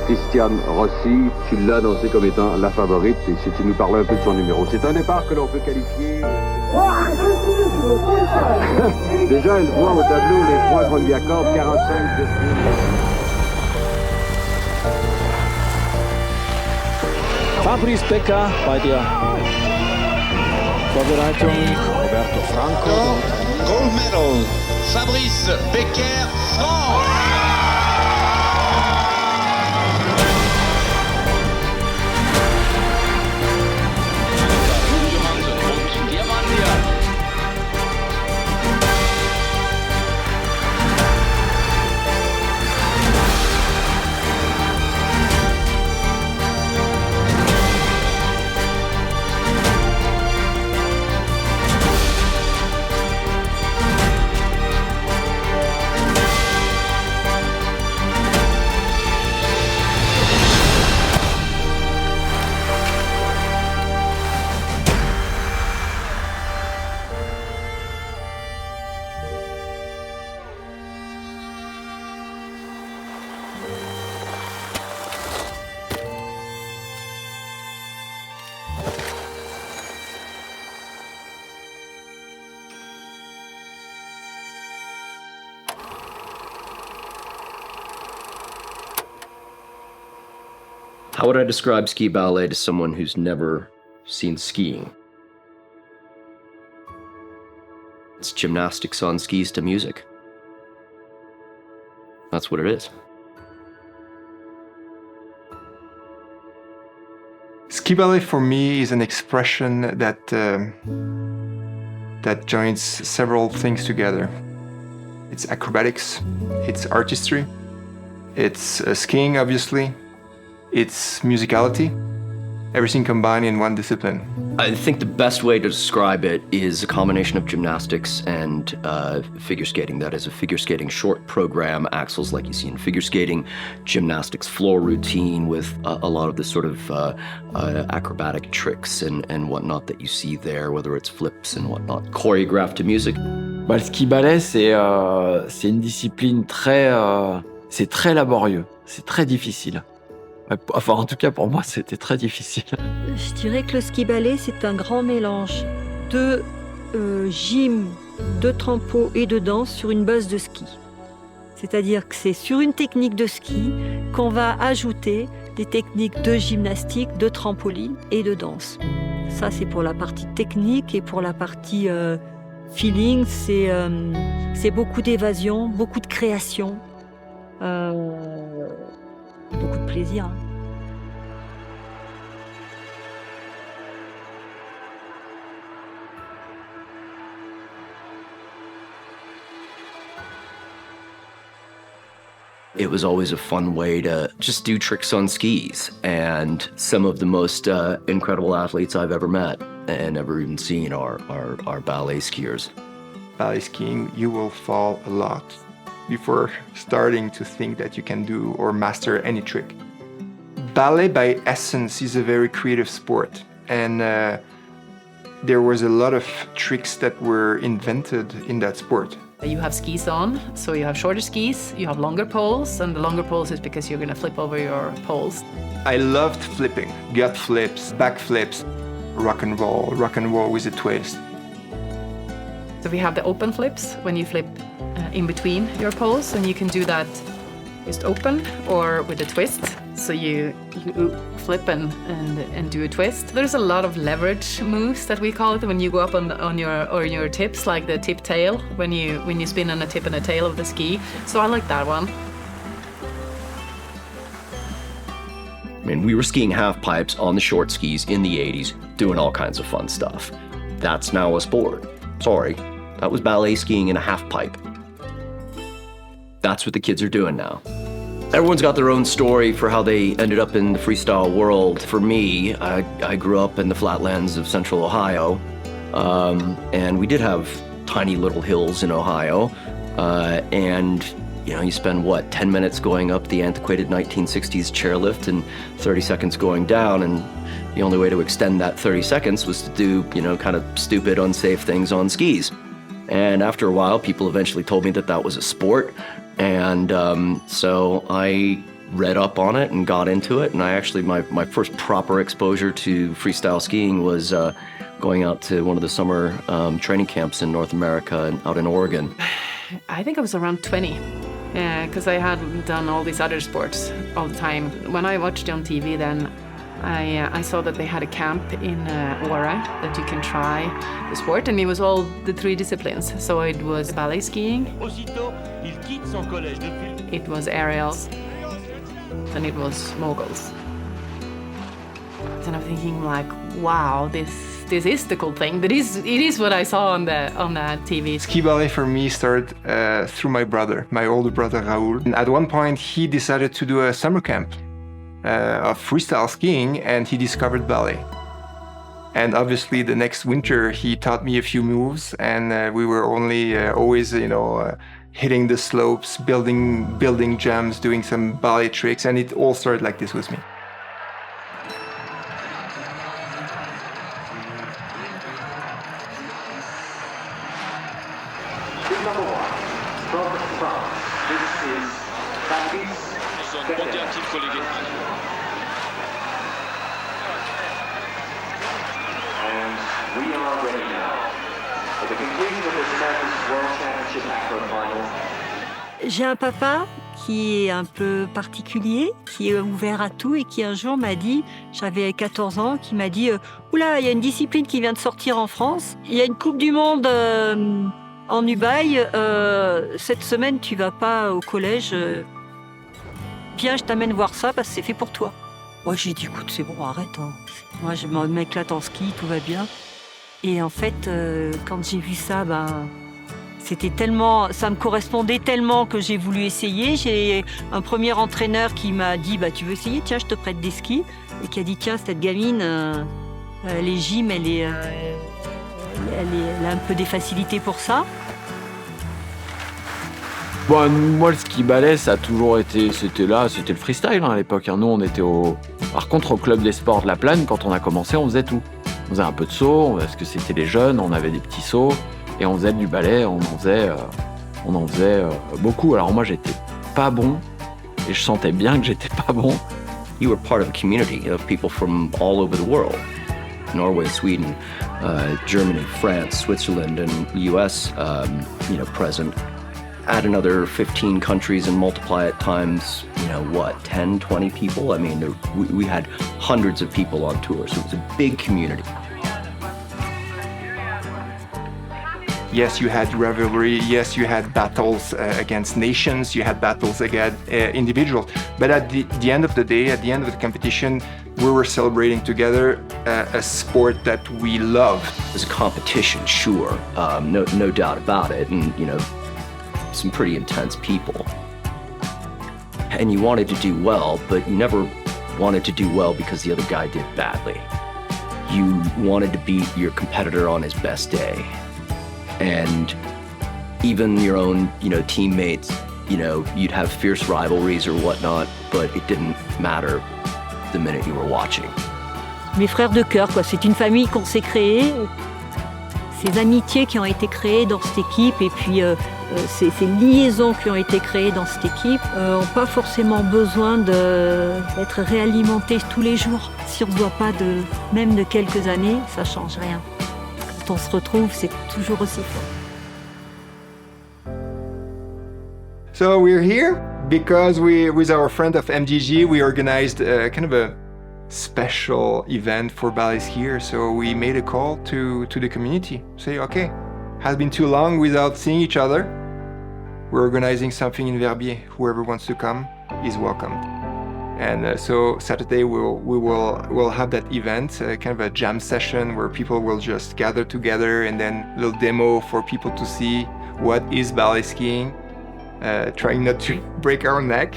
Christiane Rossi, tu l'as annoncé comme étant la favorite, et si tu nous parlais un peu de son numéro. C'est un départ que l'on peut qualifier... Déjà, elle voit au tableau les points qu'on lui accorde, 45 de... Fabrice Becker bei der Vorbereitung, Roberto Franco. Gold medal, Fabrice Becker, France. How would I describe ski ballet to someone who's never seen skiing? It's gymnastics on skis to music. That's what it is. Ski ballet for me is an expression that that joins several things together. It's acrobatics, it's artistry, it's skiing obviously, it's musicality, everything combined in one discipline. I think the best way to describe it is a combination of gymnastics and figure skating. That is a figure skating short program, axels like you see in figure skating, gymnastics floor routine with a lot of the sort of acrobatic tricks and whatnot that you see there, whether it's flips and whatnot, choreographed to music. Bah, le ski ballet, c'est une discipline c'est très laborieux, c'est très difficile. Enfin, en tout cas, pour moi, c'était très difficile. Je dirais que le ski ballet, c'est un grand mélange de gym, de trampo et de danse sur une base de ski. C'est-à-dire que c'est sur une technique de ski qu'on va ajouter des techniques de gymnastique, de trampoline et de danse. Ça, c'est pour la partie technique, et pour la partie feeling, c'est beaucoup d'évasion, beaucoup de création. Beaucoup de plaisir. It was always a fun way to just do tricks on skis, and some of the most incredible athletes I've ever met and ever even seen are ballet skiers. Ballet skiing, you will fall a lot before starting to think that you can do or master any trick. Ballet by essence is a very creative sport, and there was a lot of tricks that were invented in that sport. You have skis on, so you have shorter skis, you have longer poles, and the longer poles is because you're going to flip over your poles. I loved flipping, gut flips, back flips, rock and roll with a twist. So we have the open flips when you flip in between your poles, and you can do that just open or with a twist. So you flip and do a twist. There's a lot of leverage moves that we call it when you go up on your tips, like the tip tail when you spin on the tip and the tail of the ski. So I like that one. I mean, we were skiing half pipes on the short skis in the 80s, doing all kinds of fun stuff. That's now a sport. Sorry, that was ballet skiing in a half pipe. That's what the kids are doing now. Everyone's got their own story for how they ended up in the freestyle world. For me, I grew up in the flatlands of central Ohio, and we did have tiny little hills in Ohio, and you know, you spend, 10 minutes going up the antiquated 1960s chairlift and 30 seconds going down, and the only way to extend that 30 seconds was to do, kind of stupid, unsafe things on skis. And after a while, people eventually told me that that was a sport, and so I read up on it and got into it. And I actually, my first proper exposure to freestyle skiing was going out to one of the summer training camps in North America and out in Oregon. I think I was around 20, because I had done all these other sports all the time. When I watched it on TV then, I saw that they had a camp in Åre that you can try the sport, and it was all the 3 disciplines. So it was ballet skiing, it was aerials, and it was moguls. And I'm thinking like, wow, this is the cool thing. It is what I saw on the TV. Ski ballet for me started through my brother, my older brother Raoul. And at one point he decided to do a summer camp of freestyle skiing, and he discovered ballet. And obviously the next winter he taught me a few moves, and we were only always, hitting the slopes, building jumps, doing some ballet tricks, and it all started like this with me. We are ready now for the conclusion of this men's World Championship Acro Final. J'ai un papa qui est un peu particulier, qui est ouvert à tout et qui un jour m'a dit, j'avais 14 ans, qui m'a dit « Oula, il y a une discipline qui vient de sortir en France, il y a une Coupe du Monde en Ubaï, cette semaine tu vas pas au collège, viens je t'amène voir ça parce que c'est fait pour toi. » Moi j'ai dit « Écoute, c'est bon, arrête, hein. Moi je m'éclate en ski, tout va bien. » Et en fait, quand j'ai vu ça, c'était tellement, ça me correspondait tellement que j'ai voulu essayer. J'ai un premier entraîneur qui m'a dit tu veux essayer, tiens, je te prête des skis, et qui a dit tiens, cette gamine, les gym, elle a un peu des facilités pour ça. Bon, moi, le ski ballet, ça a toujours été, c'était le freestyle à l'époque. Nous, on était par contre, au club des sports de la Plaine, quand on a commencé, on faisait tout. On faisait un peu de saut, parce que c'était les jeunes, on avait des petits sauts, et on faisait du ballet, on en faisait beaucoup. Alors moi, j'étais pas bon, et je sentais bien que j'étais pas bon. You were part of a community of people from all over the world. Norway, Sweden, Germany, France, Switzerland, and US, present. Add another 15 countries and multiply it times, 10, 20 people? I mean, we had hundreds of people on tour, so it was a big community. Yes, you had rivalry. Yes, you had battles against nations. You had battles against individuals. But at the end of the day, at the end of the competition, we were celebrating together a sport that we loved. It was a competition, sure, no doubt about it, and some pretty intense people. And you wanted to do well, but you never wanted to do well because the other guy did badly. You wanted to beat your competitor on his best day. And even your own, teammates, you'd have fierce rivalries or whatnot, but it didn't matter the minute you were watching. Mes frères de cœur, quoi. C'est une famille qu'on s'est créée. Ces amitiés qui ont été créées dans cette équipe et puis ces liaisons qui ont été créées dans cette équipe n'ont pas forcément besoin d'être réalimentées tous les jours. Si on ne voit pas même de quelques années, ça ne change rien. Quand on se retrouve, c'est toujours aussi fort. So we're here because with our friend of MGG, we organized kind of a special event for ballet skiers. So we made a call to the community. Say, okay, has been too long without seeing each other. We're organizing something in Verbier. Whoever wants to come is welcomed. And so Saturday we'll have that event, kind of a jam session where people will just gather together, and then a little demo for people to see what is ballet skiing. Trying not to break our neck.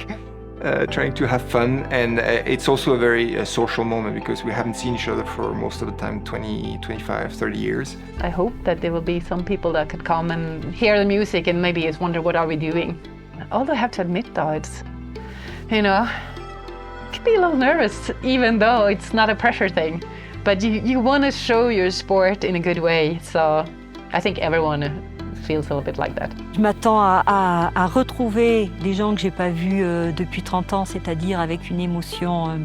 Trying to have fun, and it's also a very social moment because we haven't seen each other for most of the time, 20, 25, 30 years. I hope that there will be some people that could come and hear the music and maybe just wonder what are we doing. Although I have to admit though, it's, could be a little nervous even though it's not a pressure thing. But you want to show your sport in a good way, so I think everyone feels a little bit like that. Je m'attends à retrouver des gens que j'ai pas vus depuis 30 ans, c'est-à-dire avec une émotion,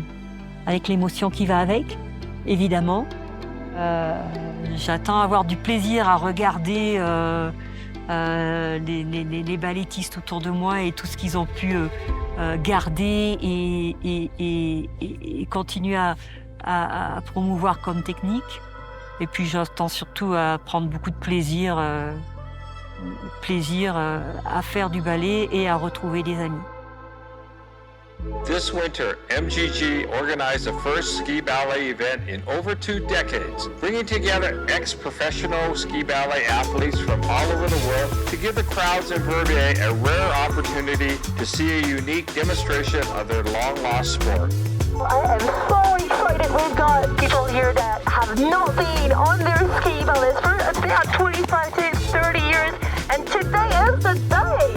avec l'émotion qui va avec, évidemment. J'attends à avoir du plaisir à regarder les ballettistes autour de moi et tout ce qu'ils ont pu garder et continuer à promouvoir comme technique. Et puis j'attends surtout à prendre beaucoup de plaisir à faire du ballet et à retrouver des amis. This winter, MGG organized the first ski ballet event in over 2 decades, bringing together ex-professional ski ballet athletes from all over the world to give the crowds in Verbier a rare opportunity to see a unique demonstration of their long-lost sport. I am so excited. We've got people here that have not been on their ski ballets for about 25 to 30 years, and today is the day.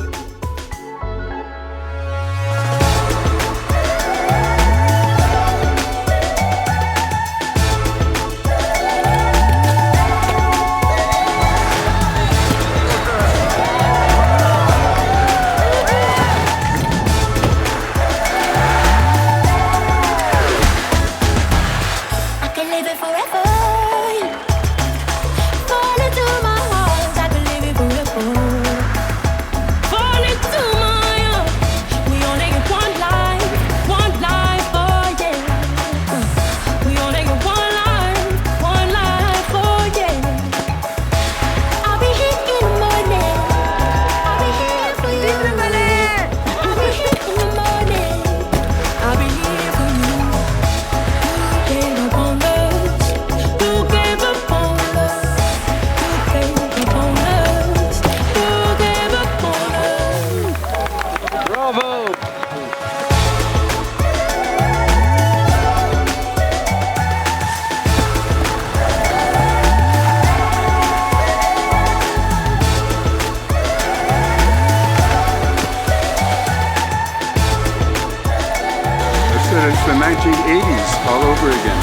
It's the 1980s all over again.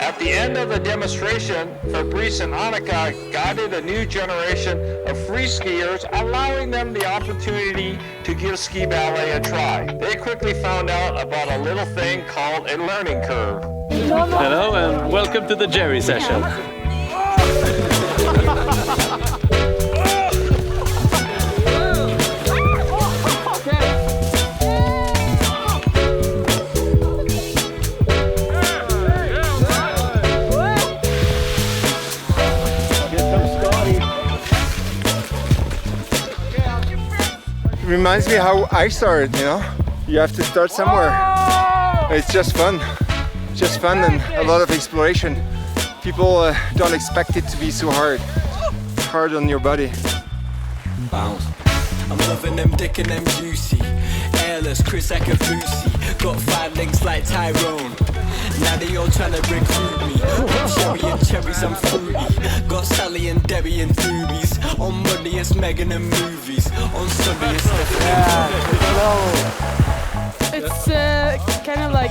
At the end of the demonstration, Fabrice and Annika guided a new generation of free skiers, allowing them the opportunity to give ski ballet a try. They quickly found out about a little thing called a learning curve. Hello and welcome to the Jerry session. Reminds me how I started, you know? You have to start somewhere. It's just fun. Just fun and a lot of exploration. People don't expect it to be so hard. It's hard on your body. Bounce. I'm loving them dick and them juicy. Airless, Chris Akafusi. Got 5 links like Tyrone. Now they all trying to recruit me. Sherry and cherries, I'm fruity. Got Sally and Debbie and Doobies. On Monday it's Megan and movies. On Sunday it's It's kind of like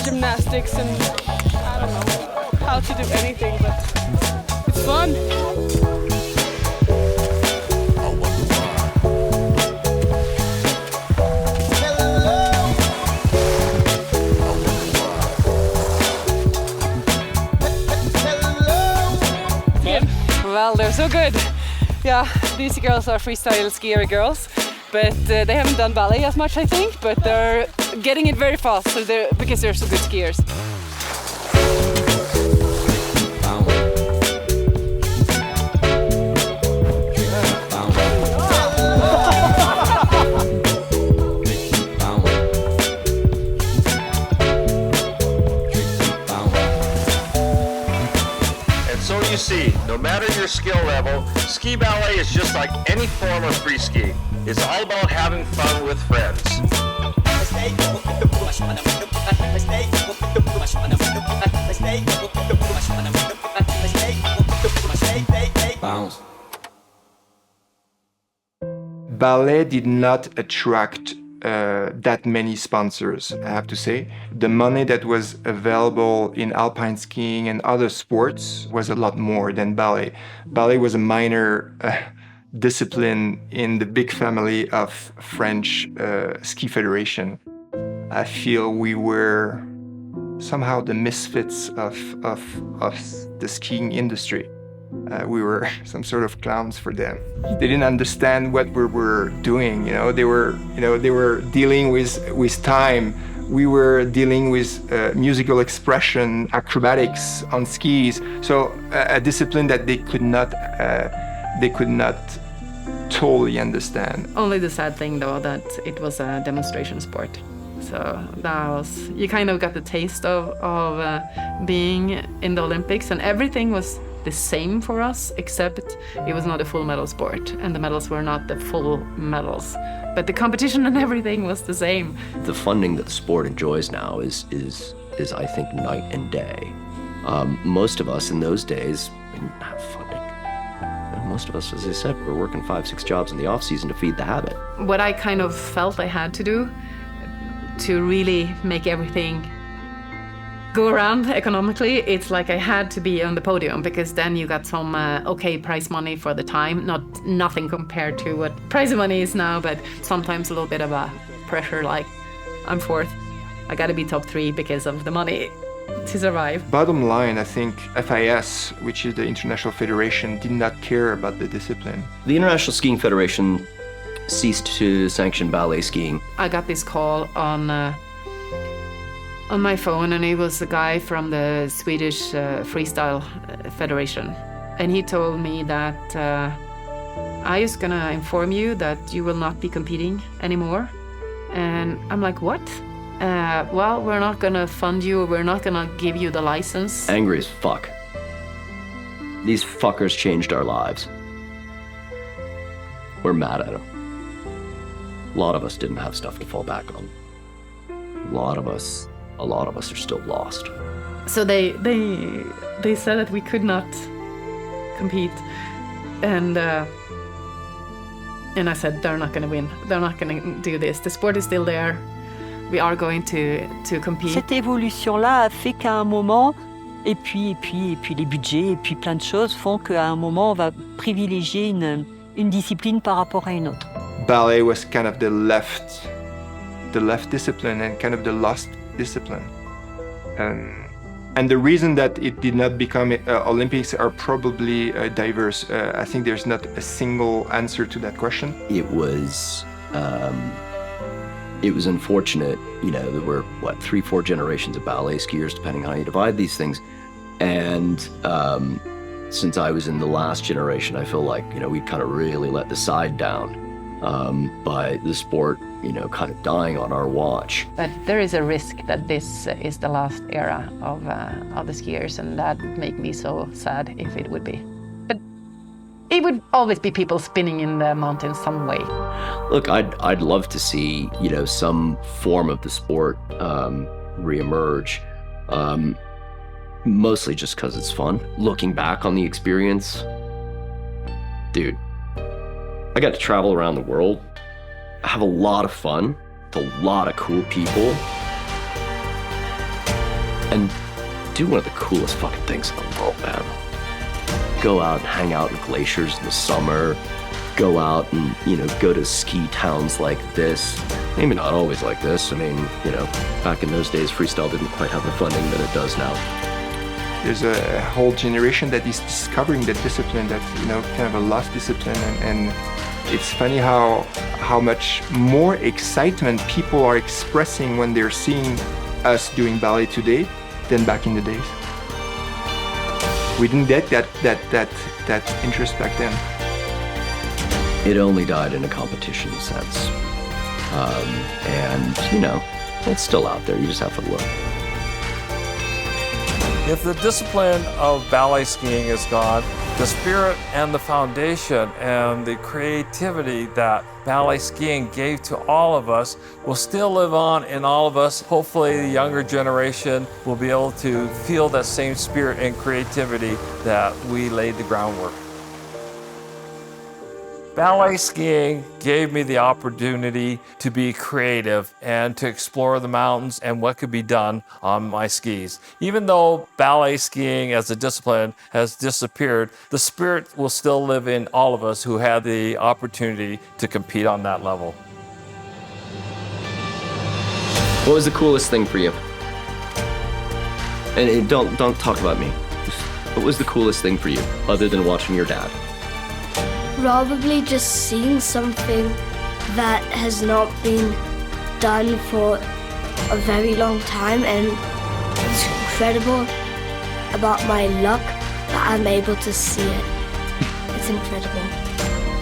gymnastics and I don't know how to do anything, but it's fun. well. They're so good. Yeah, these girls are freestyle skier girls, but they haven't done ballet as much, I think, but they're getting it very fast because they're so good skiers. You see, no matter your skill level, ski ballet is just like any form of free ski. It's all about having fun with friends. Bounce. Ballet did not attract that many sponsors, I have to say. The money that was available in alpine skiing and other sports was a lot more than ballet. Ballet was a minor discipline in the big family of French ski federation. I feel we were somehow the misfits of the skiing industry. We were some sort of clowns for them. They didn't understand what we were doing. They were dealing with time. We were dealing with musical expression, acrobatics on skis. So a discipline that they could not totally understand. Only the sad thing, though, that it was a demonstration sport. So you kind of got the taste of being in the Olympics, and everything was the same for us, except it was not a full medal sport, and the medals were not the full medals. But the competition and everything was the same. The funding that the sport enjoys now is I think, night and day. Most of us in those days didn't have funding. And most of us, as I said, were working 5-6 jobs in the off season to feed the habit. What I kind of felt I had to do to really make everything go around economically, it's like I had to be on the podium, because then you got some prize money for the time, nothing compared to what prize money is now, but sometimes a little bit of a pressure, like I'm fourth, I gotta be top 3 because of the money to survive. Bottom line, I think FIS, which is the International Federation, did not care about the discipline. The International Skiing Federation ceased to sanction ballet skiing. I got this call on my phone, and it was a guy from the Swedish Freestyle Federation. And he told me that I was gonna inform you that you will not be competing anymore. And I'm like, what? Well, we're not gonna fund you, we're not gonna give you the license. Angry as fuck. These fuckers changed our lives. We're mad at them. A lot of us didn't have stuff to fall back on. A lot of us are still lost. So they said that we could not compete, and I said they're not going to win. They're not going to do this. The sport is still there. We are going to compete. Cette évolution-là a fait qu'à un moment, et puis les budgets, et puis plein de choses font qu'à un moment on va privilégier une discipline par rapport à une autre. Ballet was kind of the left discipline and kind of the lost discipline. And the reason that it did not become Olympics are probably diverse. I think there's not a single answer to that question. It was unfortunate, there were, 3-4 generations of ballet skiers, depending on how you divide these things. And since I was in the last generation, I feel like, we kind of really let the side down by the sport, kind of dying on our watch. But there is a risk that this is the last era of the skiers, and that would make me so sad if it would be. But it would always be people spinning in the mountains some way. Look, I'd love to see, some form of the sport reemerge, mostly just because it's fun. Looking back on the experience, dude, I got to travel around the world, have a lot of fun with a lot of cool people, and do one of the coolest fucking things in the world, man. Go out and hang out in glaciers in the summer, go out and, go to ski towns like this. Maybe not always like this. I mean, back in those days, freestyle didn't quite have the funding that it does now. there's a whole generation that is discovering that discipline, that's kind of a lost discipline, and it's funny how much more excitement people are expressing when they're seeing us doing ballet today than back in the days. We didn't get that interest back then. It only died in a competition sense. And, it's still out there. You just have to look. If the discipline of ballet skiing is gone, the spirit and the foundation and the creativity that ballet skiing gave to all of us will still live on in all of us. Hopefully the younger generation will be able to feel that same spirit and creativity that we laid the groundwork. Ballet skiing gave me the opportunity to be creative and to explore the mountains and what could be done on my skis. Even though ballet skiing as a discipline has disappeared, the spirit will still live in all of us who had the opportunity to compete on that level. What was the coolest thing for you? And don't talk about me. What was the coolest thing for you, other than watching your dad? Probably just seeing something that has not been done for a very long time, and it's incredible about my luck that I'm able to see it. It's incredible.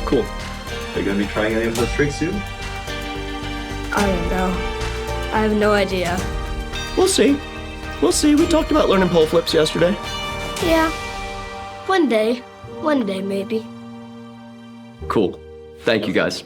Cool. Are you going to be trying any of those tricks soon? I don't know. I have no idea. We'll see. We'll see. We talked about learning pole flips yesterday. Yeah. One day maybe. Cool. Thank you, guys.